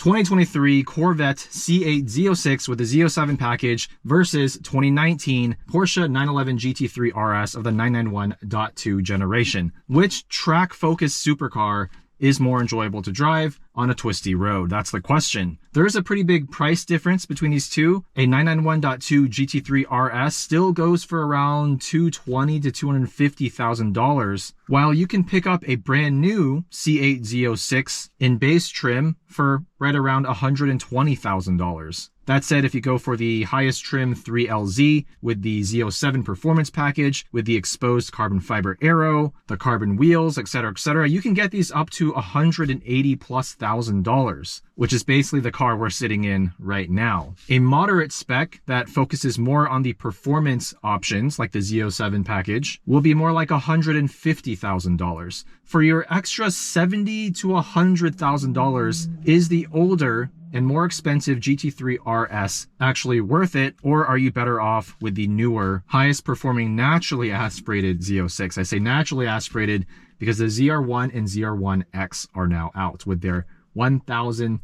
2023 Corvette C8 Z06 with the Z07 package versus 2019 Porsche 911 GT3 RS of the 991.2 generation. Which track-focused supercar is more enjoyable to drive on a twisty road? That's the question. There is a pretty big price difference between these two. A 991.2 GT3 RS still goes for around $220,000 to $250,000, while you can pick up a brand new C8 Z06 in base trim for right around $120,000. That said, if you go for the highest trim 3LZ with the Z07 performance package, with the exposed carbon fiber aero, the carbon wheels, etc., you can get these up to $180,000+, which is basically the car we're sitting in right now. A moderate spec that focuses more on the performance options, like the Z07 package, will be more like $150,000. For your extra $70,000 to $100,000, is the older and more expensive GT3 RS actually worth it, or are you better off with the newer, highest performing naturally aspirated Z06? I say naturally aspirated because the ZR1 and ZR1X are now out with their 1,000+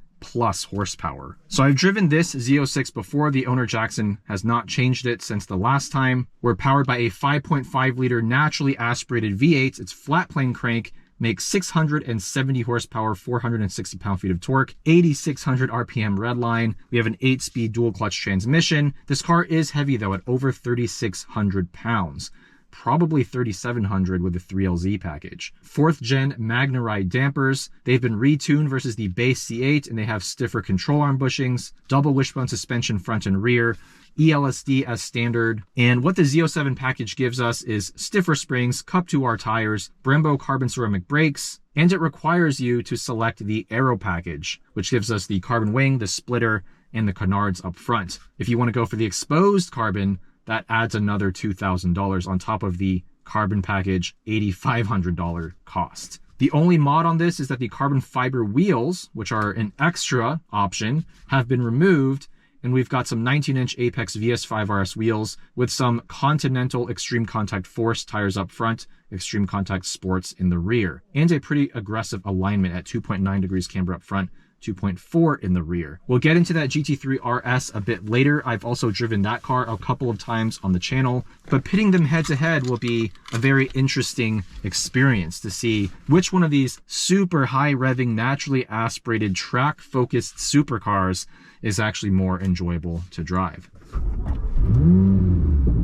horsepower. So I've driven this Z06 before. The owner Jackson has not changed it since the last time. We're powered by a 5.5 liter naturally aspirated V8. It's flat plane crank, makes 670 horsepower, 460 pound-feet of torque, 8,600 RPM redline. We have an 8-speed dual clutch transmission. This car is heavy though, at over 3,600 pounds. Probably 3,700 with the 3LZ package. 4th gen Magnaride dampers. They've been retuned versus the base C8, and they have stiffer control arm bushings, double wishbone suspension front and rear, ELSD as standard. And what the Z07 package gives us is stiffer springs, Cup 2R tires, Brembo carbon ceramic brakes, and it requires you to select the aero package, which gives us the carbon wing, the splitter, and the canards up front. If you want to go for the exposed carbon, that adds another $2,000 on top of the carbon package $8,500 cost. The only mod on this is that the carbon fiber wheels, which are an extra option, have been removed, and we've got some 19-inch Apex VS5 RS wheels with some Continental Extreme Contact Force tires up front, Extreme Contact Sports in the rear, and a pretty aggressive alignment at 2.9 degrees camber up front, 2.4 in the rear. We'll get into that GT3 RS a bit later. I've also driven that car a couple of times on the channel, but pitting them head to head will be a very interesting experience to see which one of these super high revving, naturally aspirated, track focused supercars is actually more enjoyable to drive.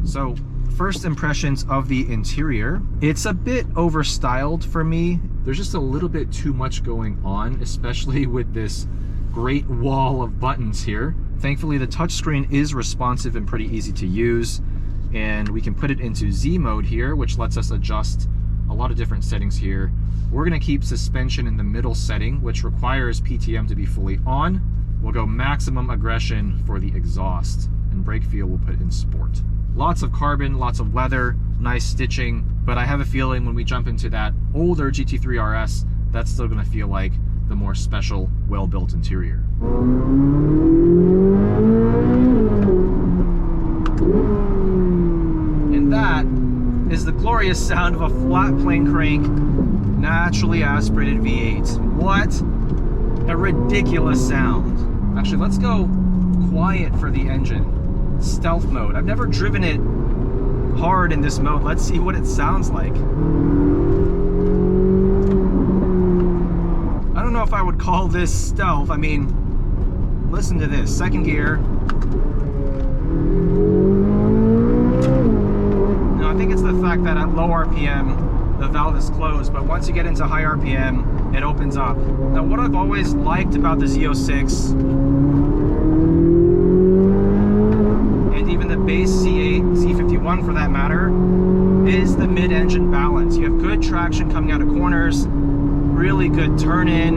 So, first impressions of the interior. It's a bit overstyled for me. There's just a little bit too much going on, especially with this great wall of buttons here. Thankfully, the touchscreen is responsive and pretty easy to use, and we can put it into Z mode here, which lets us adjust a lot of different settings here. We're gonna keep suspension in the middle setting, which requires PTM to be fully on. We'll go maximum aggression for the exhaust, and brake feel we'll put in sport. Lots of carbon, lots of leather, nice stitching, but I have a feeling when we jump into that older GT3 RS, that's still gonna feel like the more special, well-built interior. And that is the glorious sound of a flat plane crank, naturally aspirated V8. What a ridiculous sound. Actually, let's go quiet for the engine. Stealth mode. I've never driven it hard in this mode. Let's see what it sounds like. I don't know if I would call this stealth. I mean, listen to this. Second gear. No, I think it's the fact that at low RPM, the valve is closed, but once you get into high RPM, it opens up. Now, what I've always liked about the Z06, and even the base C8, Z51 for that matter, is the mid-engine balance. You have good traction coming out of corners, really good turn-in,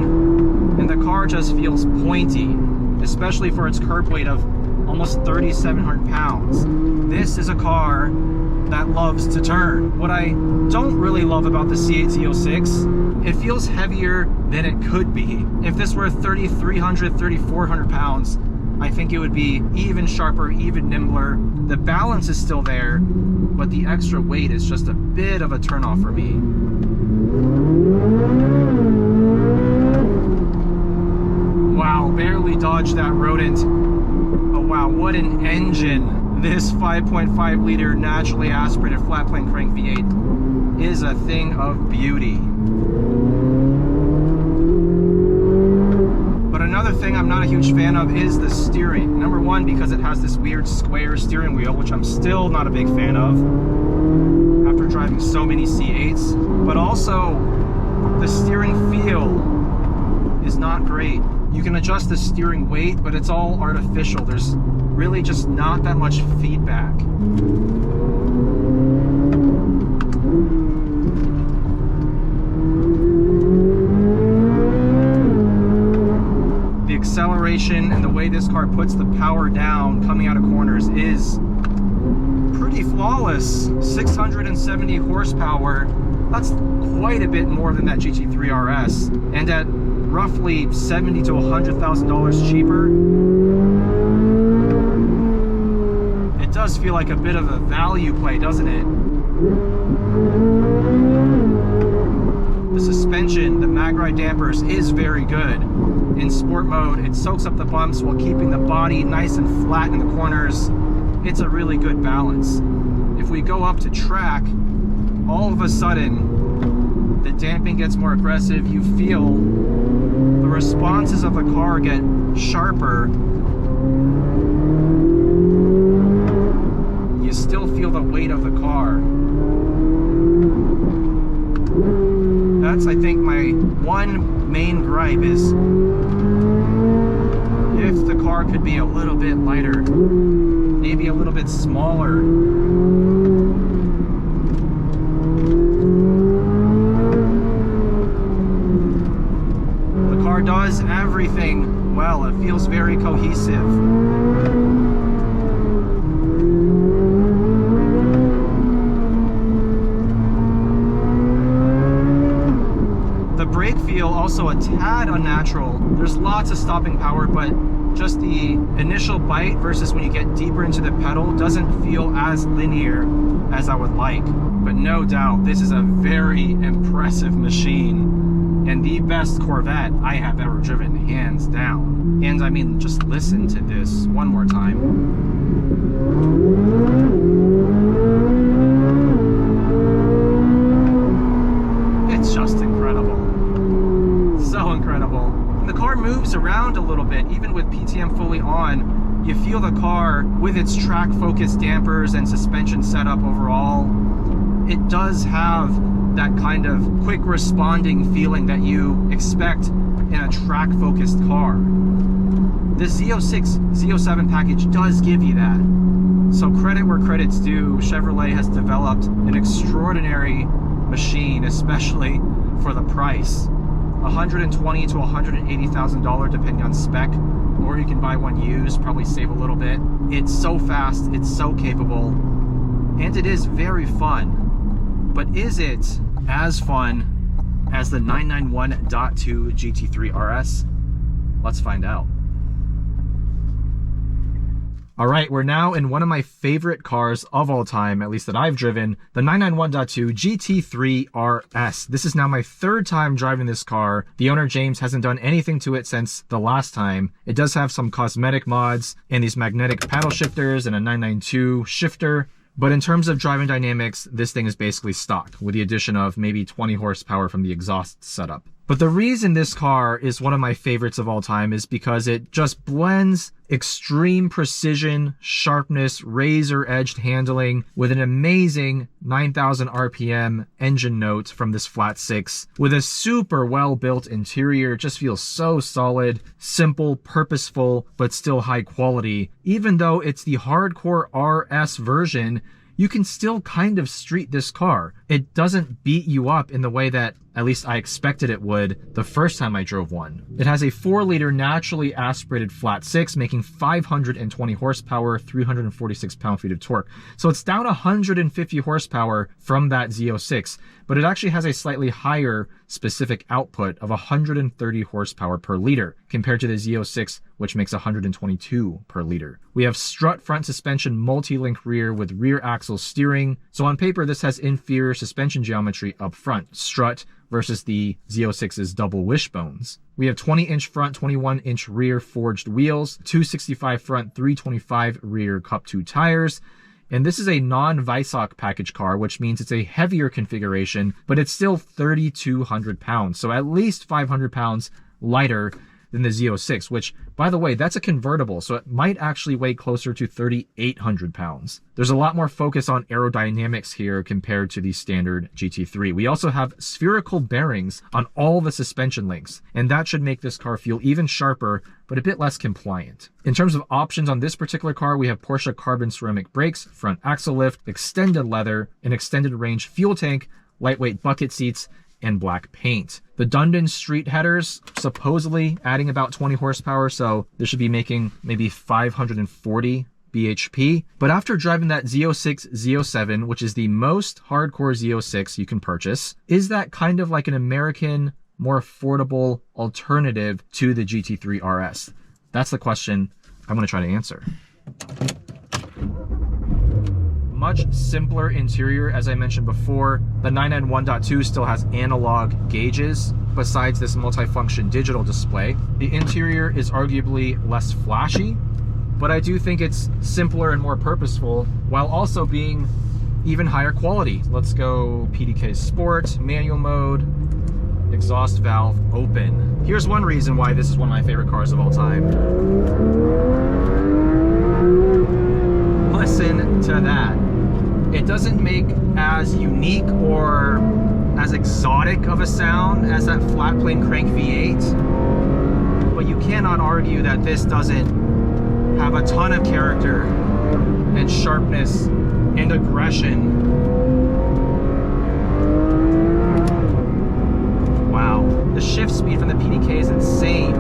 and the car just feels pointy, especially for its curb weight of almost 3,700 pounds. This is a car that loves to turn. What I don't really love about the C8 Z06, it feels heavier than it could be. If this were 3,300, 3,400 pounds, I think it would be even sharper, even nimbler. The balance is still there, but the extra weight is just a bit of a turnoff for me. Wow. barely dodged that rodent. Oh wow, what an engine. This 5.5 liter naturally aspirated flat plane crank V8 is a thing of beauty. But another thing I'm not a huge fan of is the steering. Number one, because it has this weird square steering wheel, which I'm still not a big fan of after driving so many C8s. But also, the steering feel is not great. You can adjust the steering weight, but it's all artificial. There's really just not that much feedback. The acceleration and the way this car puts the power down coming out of corners is pretty flawless. 670 horsepower. That's quite a bit more than that GT3 RS. And at roughly $70,000 to $100,000 cheaper, it does feel like a bit of a value play, doesn't it? The suspension, the mag ride dampers is very good. In sport mode, it soaks up the bumps while keeping the body nice and flat in the corners. It's a really good balance. If we go up to track, all of a sudden, the damping gets more aggressive. You feel the responses of the car get sharper. You still feel the weight of the car. That's, I think, my one main gripe is if the car could be a little bit lighter, maybe a little bit smaller. The car does everything well. It feels very cohesive. Brake feel also a tad unnatural. There's lots of stopping power, but just the initial bite versus when you get deeper into the pedal doesn't feel as linear as I would like. But no doubt, this is a very impressive machine and the best Corvette I have ever driven, hands down. And I mean, just listen to this one more time. It's just incredible. So incredible. And the car moves around a little bit, even with PTM fully on. You feel the car with its track focused dampers and suspension setup overall. It does have that kind of quick responding feeling that you expect in a track focused car. The Z06, Z07 package does give you that. So credit where credit's due. Chevrolet has developed an extraordinary machine, especially for the price. $120,000 to $180,000 depending on spec, or you can buy one used, probably save a little bit. It's so fast, it's so capable, and it is very fun. But is it as fun as the 991.2 GT3 RS? Let's find out. All right, we're now in one of my favorite cars of all time, at least that I've driven, the 991.2 GT3 RS. This is now my third time driving this car. The owner, James, hasn't done anything to it since the last time. It does have some cosmetic mods and these magnetic paddle shifters and a 992 shifter. But in terms of driving dynamics, this thing is basically stock, with the addition of maybe 20 horsepower from the exhaust setup. But the reason this car is one of my favorites of all time is because it just blends extreme precision, sharpness, razor-edged handling with an amazing 9,000 RPM engine note from this flat six, with a super well-built interior. It just feels so solid, simple, purposeful, but still high quality. Even though it's the hardcore RS version, you can still kind of street this car. It doesn't beat you up in the way that at least I expected it would the first time I drove one. It has a 4-liter naturally aspirated flat six, making 520 horsepower, 346 pound-feet of torque. So it's down 150 horsepower from that Z06, but it actually has a slightly higher specific output of 130 horsepower per liter compared to the Z06, which makes 122 per liter. We have strut front suspension, multi-link rear with rear axle steering. So on paper, this has inferior suspension geometry up front. Strut versus the Z06's double wishbones. We have 20-inch front, 21-inch rear forged wheels, 265 front, 325 rear Cup 2 tires. And this is a non-Weissach package car, which means it's a heavier configuration, but it's still 3,200 pounds. So at least 500 pounds lighter than the Z06, which, by the way, that's a convertible, so it might actually weigh closer to 3,800 pounds. There's a lot more focus on aerodynamics here compared to the standard GT3. We also have spherical bearings on all the suspension links, and that should make this car feel even sharper, but a bit less compliant. In terms of options on this particular car, we have Porsche carbon ceramic brakes, front axle lift, extended leather, an extended range fuel tank, lightweight bucket seats, and black paint. The Dundon street headers supposedly adding about 20 horsepower, so this should be making maybe 540 bhp. But after driving that Z06 Z07, which is the most hardcore Z06 you can purchase, is that kind of like an American, more affordable alternative to the GT3 RS? That's the question I'm going to try to answer. Much simpler interior, as I mentioned before. The 991.2 still has analog gauges besides this multifunction digital display. The interior is arguably less flashy, but I do think it's simpler and more purposeful while also being even higher quality. Let's go PDK Sport, manual mode, exhaust valve open. Here's one reason why this is one of my favorite cars of all time. Listen to that. It doesn't make as unique or as exotic of a sound as that flat plane crank V8, but you cannot argue that this doesn't have a ton of character and sharpness and aggression. Wow, the shift speed from the PDK is insane.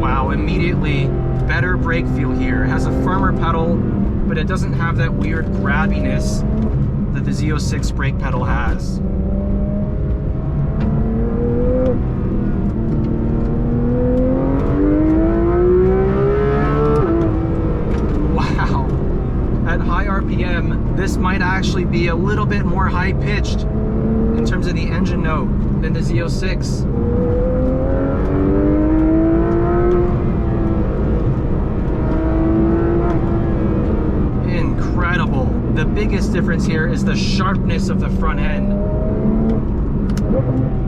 Wow, immediately better brake feel here. It has a firmer pedal, but it doesn't have that weird grabbiness that the Z06 brake pedal has. Wow. At high RPM, this might actually be a little bit more high-pitched in terms of the engine note than the Z06. The biggest difference here is the sharpness of the front end.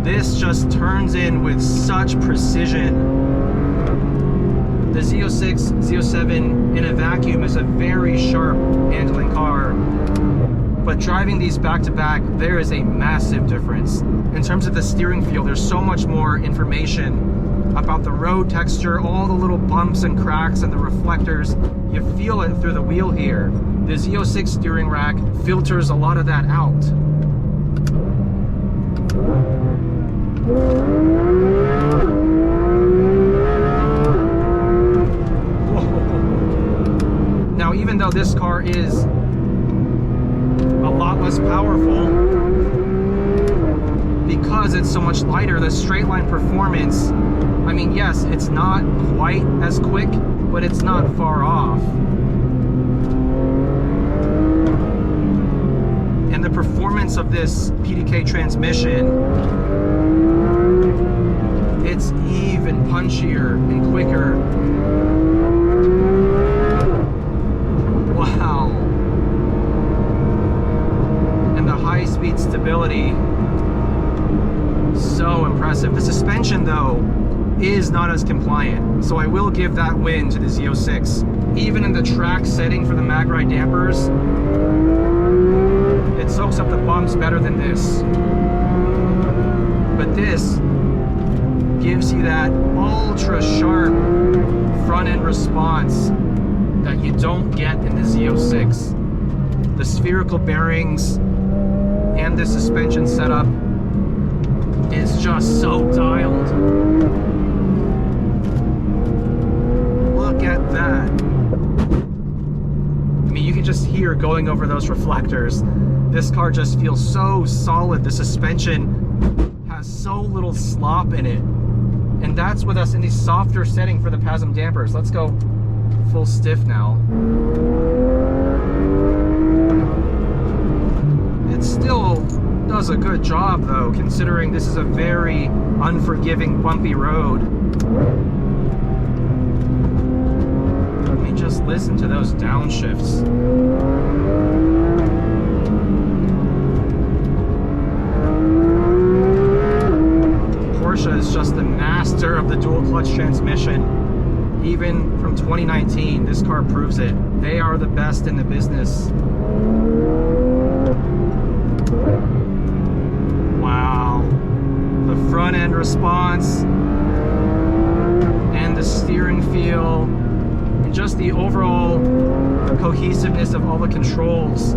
This just turns in with such precision. The Z06, Z07 in a vacuum is a very sharp handling car, but driving these back to back, there is a massive difference. In terms of the steering feel, there's so much more information about the road texture, all the little bumps and cracks and the reflectors. You feel it through the wheel here. The Z06 steering rack filters a lot of that out. Whoa. Now, even though this car is a lot less powerful, because it's so much lighter, the straight line performance, I mean, yes, it's not quite as quick, but it's not far off. And the performance of this PDK transmission, it's even punchier and quicker. Wow. And the high-speed stability, so impressive. The suspension, though, is not as compliant, so I will give that win to the Z06. Even in the track setting for the mag ride dampers, it soaks up the bumps better than this. But this gives you that ultra sharp front end response that you don't get in the Z06. The spherical bearings and the suspension setup is just so dialed. Look at that. I mean, you can just hear going over those reflectors. This car just feels so solid. The suspension has so little slop in it. And that's with us in the softer setting for the PASM dampers. Let's go full stiff now. does a good job though, considering this is a very unforgiving, bumpy road. Let me just listen to those downshifts. Porsche is just the master of the dual clutch transmission. Even from 2019, this car proves it. They are the best in the business. Wow. The front end response and the steering feel and just the overall cohesiveness of all the controls.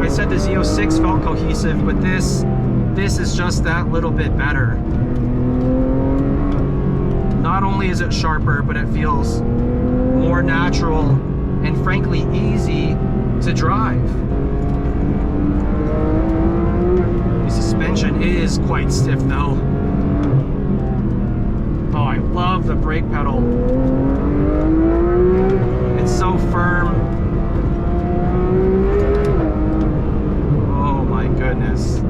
I said the Z06 felt cohesive, but this is just that little bit better. Not only is it sharper, but it feels more natural and frankly easy to drive. The suspension is quite stiff though. Oh, I love the brake pedal. It's so firm. Oh my goodness.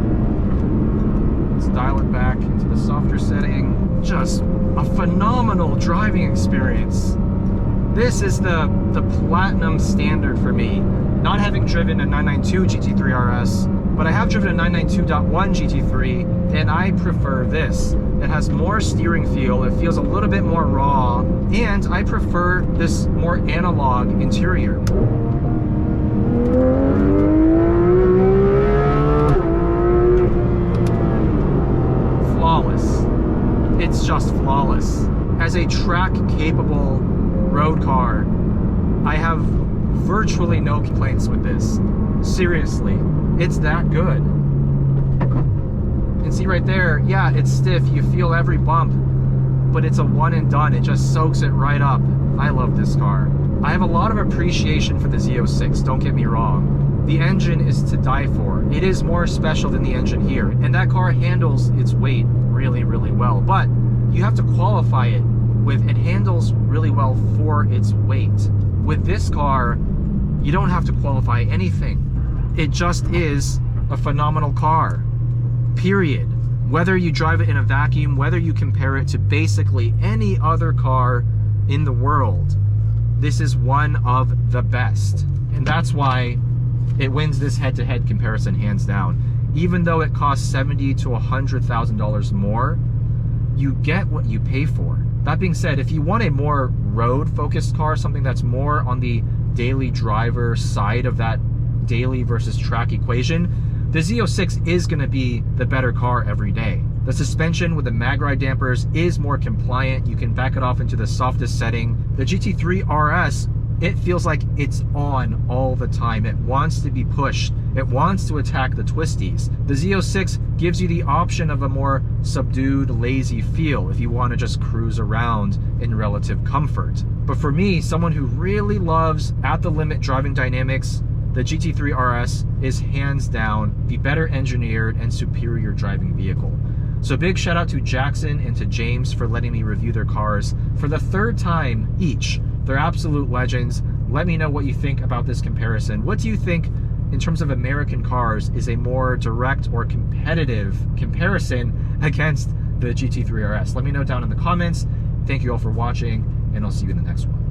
Let's dial it back into the softer setting. Just a phenomenal driving experience. This is the platinum standard for me. Not having driven a 992 GT3 RS, but I have driven a 992.1 GT3, and I prefer this. It has more steering feel, it feels a little bit more raw, and I prefer this more analog interior. Flawless. It's just flawless. As a track-capable road car, I have virtually no complaints with this. Seriously, it's that good. And see right there, yeah, it's stiff, you feel every bump, but it's a one and done. It just soaks it right up. I love this car. I have a lot of appreciation for the Z06, don't get me wrong. The engine is to die for. It is more special than the engine here, and that car handles its weight really, really well. But you have to qualify it with it handles really well for its weight. With this car, you don't have to qualify anything. It just is a phenomenal car, period. Whether you drive it in a vacuum, whether you compare it to basically any other car in the world, this is one of the best. And that's why it wins this head-to-head comparison hands down. Even though it costs $70,000 to $100,000 more, you get what you pay for. That being said, if you want a more road-focused car, something that's more on the daily driver side of that daily versus track equation, the Z06 is going to be the better car every day. The suspension with the mag ride dampers is more compliant. You can back it off into the softest setting. The GT3 RS, it feels like it's on all the time. It wants to be pushed. It wants to attack the twisties. The Z06 gives you the option of a more subdued, lazy feel if you want to just cruise around in relative comfort. But for me, someone who really loves at-the-limit driving dynamics, the GT3 RS is hands down the better engineered and superior driving vehicle. So big shout out to Jackson and to James for letting me review their cars for the third time each. They're absolute legends. Let me know what you think about this comparison. What do you think in terms of American cars is a more direct or competitive comparison against the GT3 RS? Let me know down in the comments. Thank you all for watching, and I'll see you in the next one.